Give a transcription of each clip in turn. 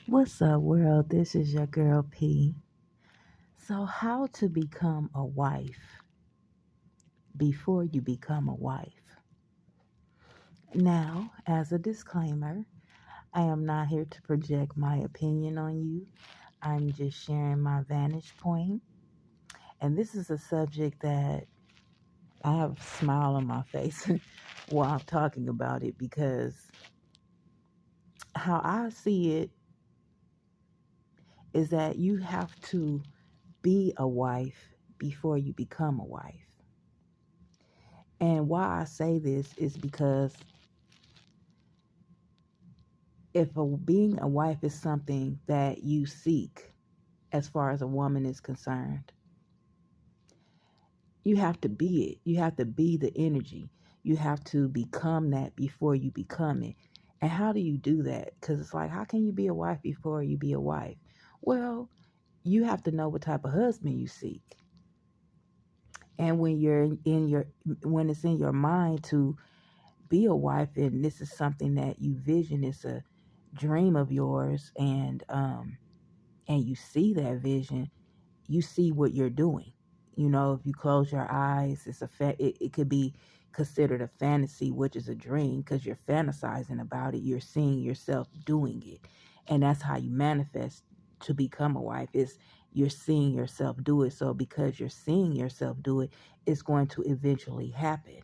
What's up, world? This is your girl P. So, how to become a wife before you become a wife? Now, as a disclaimer, I am not here to project my opinion on you. I'm just sharing my vantage point. And this is a subject that I have a smile on my face while I'm talking about it because how I see it is that you have to be a wife before you become a wife. And why I say this is because if being a wife is something that you seek as far as a woman is concerned, you have to be it. You have to be the energy. You have to become that before you become it. And how do you do that? Because it's like, how can you be a wife before you be a wife? Well, you have to know what type of husband you seek. And when it's in your mind to be a wife, and this is something that you vision, it's a dream of yours, and you see that vision, you see what you're doing. If you close your eyes, it could be considered a fantasy, which is a dream because you're fantasizing about it. You're seeing yourself doing it, and that's how you manifest to become a wife. Is you're seeing yourself do it. So because you're seeing yourself do it, it's going to eventually happen,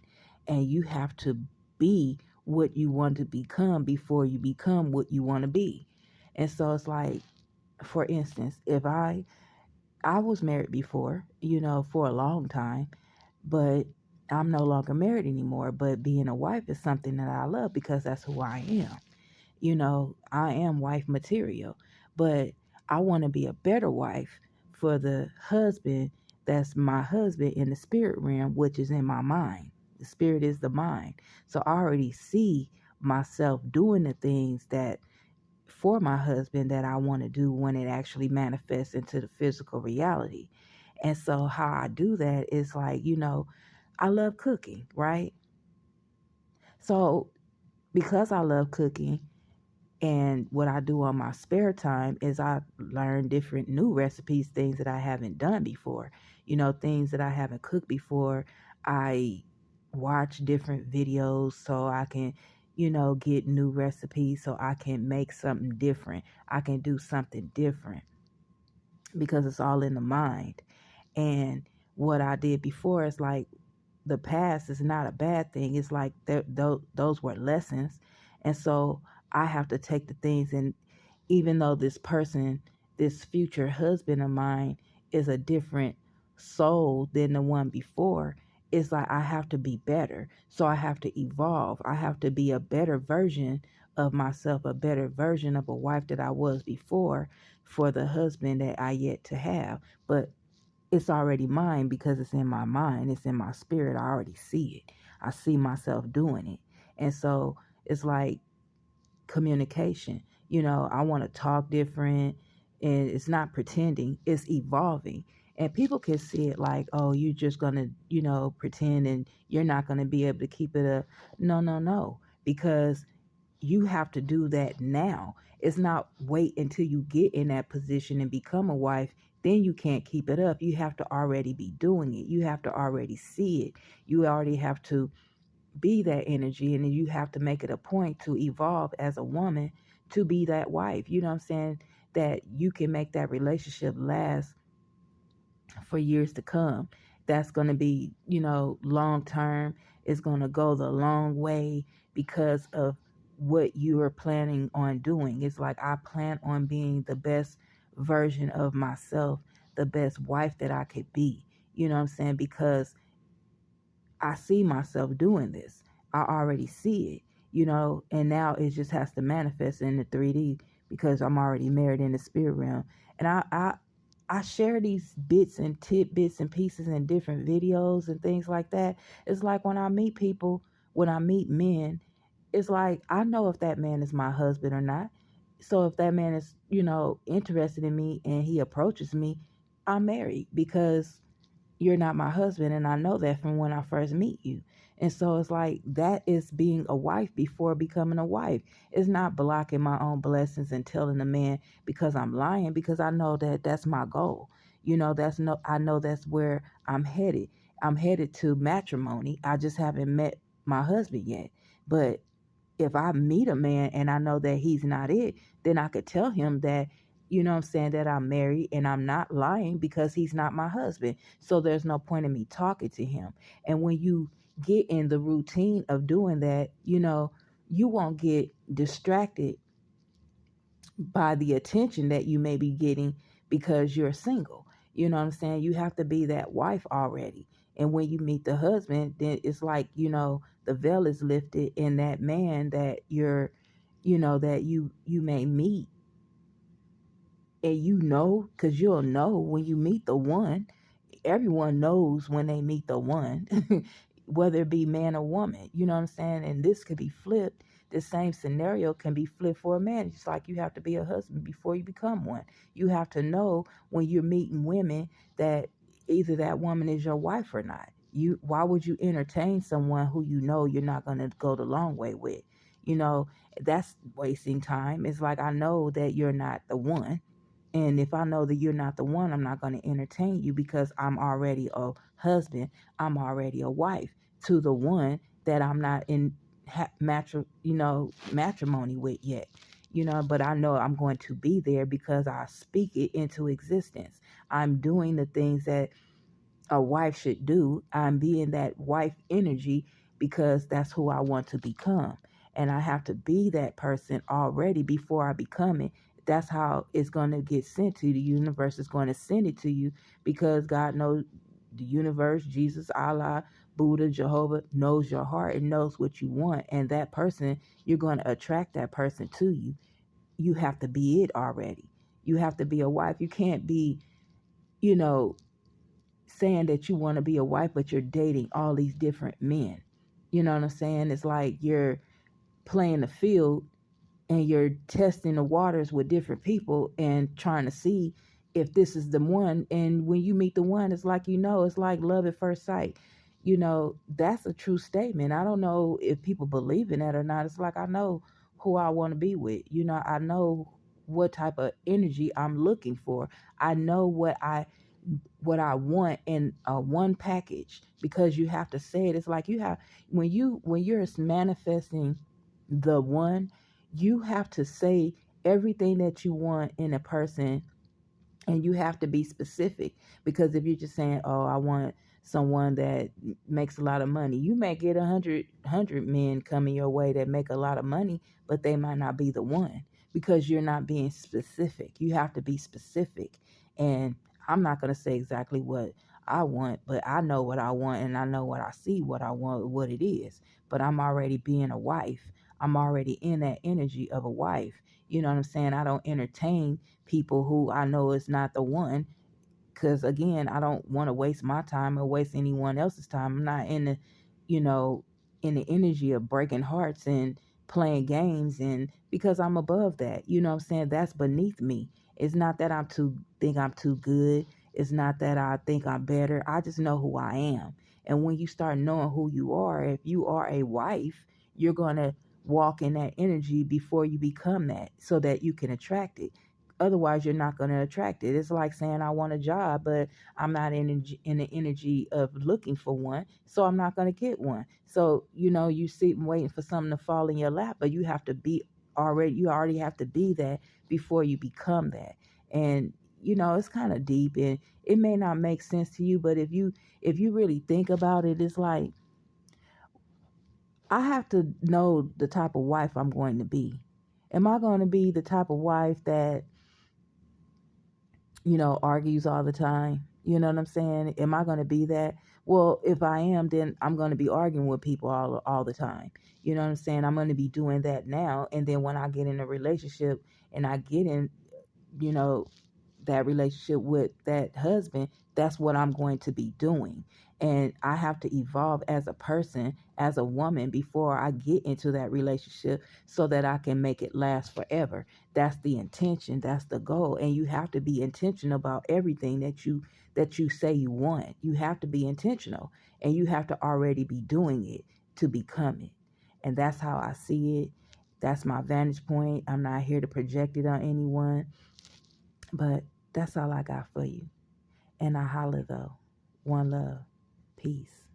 and you have to be what you want to become before you become what you want to be. And so it's like, for instance, if I was married before, for a long time, but I'm no longer married anymore. But being a wife is something that I love because that's who I am. I am wife material, but I want to be a better wife for the husband that's my husband in the spirit realm, which is in my mind. The spirit is the mind. So I already see myself doing the things that for my husband that I want to do when it actually manifests into the physical reality. And so how I do that is like, I love cooking, right? So because I love cooking, and what I do on my spare time is I learn different new recipes, things that I haven't done before, things that I haven't cooked before. I watch different videos so I can, get new recipes so I can make something different. I can do something different because it's all in the mind. And what I did before is like the past is not a bad thing. It's like those were lessons. And so I have to take the things, and even though this person, this future husband of mine, is a different soul than the one before, it's like I have to be better. So I have to evolve. I have to be a better version of myself, a better version of a wife that I was before for the husband that I yet to have. But it's already mine because it's in my mind, it's in my spirit. I already see it. I see myself doing it. And so it's like communication. I want to talk different, and it's not pretending, it's evolving. And people can see it like, oh, you're just going to, pretend and you're not going to be able to keep it up. No, no, no. Because you have to do that now. It's not wait until you get in that position and become a wife. Then you can't keep it up. You have to already be doing it. You have to already see it. You already have to be that energy, and then you have to make it a point to evolve as a woman to be that wife. You know what I'm saying? That you can make that relationship last for years to come. That's going to be, long term. It's going to go the long way because of what you are planning on doing. It's like I plan on being the best version of myself, the best wife that I could be. You know what I'm saying? Because I see myself doing this. I already see it, and now it just has to manifest in the 3D because I'm already married in the spirit realm. And I share these bits and tidbits and pieces in different videos and things like that. It's like when I meet people, when I meet men, it's like I know if that man is my husband or not. So if that man is, interested in me and he approaches me, I'm married because you're not my husband, and I know that from when I first meet you. And so it's like that is being a wife before becoming a wife. It's not blocking my own blessings and telling the man because I'm lying, because I know that that's my goal. That's no, I know that's where I'm headed. I'm headed to matrimony. I just haven't met my husband yet. But if I meet a man and I know that he's not it, then I could tell him that, I'm saying, that I'm married and I'm not lying because he's not my husband. So there's no point in me talking to him. And when you get in the routine of doing that, you won't get distracted by the attention that you may be getting because you're single. You know what I'm saying? You have to be that wife already. And when you meet the husband, then it's like, the veil is lifted, and that man that that you may meet, and because you'll know when you meet the one. Everyone knows when they meet the one, whether it be man or woman. You know what I'm saying? And this could be flipped. The same scenario can be flipped for a man. It's like you have to be a husband before you become one. You have to know when you're meeting women that either that woman is your wife or not. Why would you entertain someone who you're not going to go the long way with? You know, that's wasting time. It's like I know that you're not the one, and if I know that you're not the one, I'm not going to entertain you because I'm already a husband. I'm already a wife to the one that I'm not in matrimony with yet. But I know I'm going to be there because I speak it into existence. I'm doing the things that a wife should do. I'm being that wife energy because that's who I want to become. And I have to be that person already before I become it. That's how it's going to get sent to you. The universe is going to send it to you because God knows the universe, Jesus, Allah, Buddha, Jehovah knows your heart and knows what you want. And that person, you're going to attract that person to you. You have to be it already. You have to be a wife. You can't be, you know, saying that you want to be a wife, but you're dating all these different men. You know what I'm saying? It's like you're playing the field and you're testing the waters with different people and trying to see if this is the one. And when you meet the one, it's like, it's like love at first sight. That's a true statement. I don't know if people believe in that or not. It's like I know who I want to be with. I know what type of energy I'm looking for. I know what I want in one package, because you have to say it. It's like when you're manifesting the one, you have to say everything that you want in a person, and you have to be specific. Because if you're just saying, oh, I want someone that makes a lot of money, you may get 100 men coming your way that make a lot of money, but they might not be the one because you're not being specific. You have to be specific. And I'm not going to say exactly what I want, but I know what I want, and I know what I see, what I want, what it is. But I'm already being a wife. I'm already in that energy of a wife. You know what I'm saying? I don't entertain people who I know is not the one, because again, I don't want to waste my time or waste anyone else's time. I'm not in the, you know, in the energy of breaking hearts and playing games, and because I'm above that. You know what I'm saying? That's beneath me. It's not that think I'm too good. It's not that I think I'm better. I just know who I am. And when you start knowing who you are, if you are a wife, you're going to walk in that energy before you become that, so that you can attract it. Otherwise, you're not going to attract it. It's like saying I want a job, but I'm not in the energy of looking for one, so I'm not going to get one. So you sit and waiting for something to fall in your lap, but you already have to be that before you become that. And it's kind of deep, and it may not make sense to you, but if you really think about it, it's like I have to know the type of wife I'm going to be. Am I going to be the type of wife that argues all the time? You know what I'm saying? Am I going to be that? Well, if I am, then I'm going to be arguing with people all the time. You know what I'm saying? I'm going to be doing that now. And then when I get in a relationship and I get in, you know, that relationship with that husband, that's what I'm going to be doing. And I have to evolve as a person, as a woman, before I get into that relationship so that I can make it last forever. That's the intention, that's the goal. And you have to be intentional about everything that you say you want. You have to be intentional, and you have to already be doing it to become it. And that's how I see it. That's my vantage point. I'm not here to project it on anyone, but that's all I got for you. And I holla though. One love. Peace.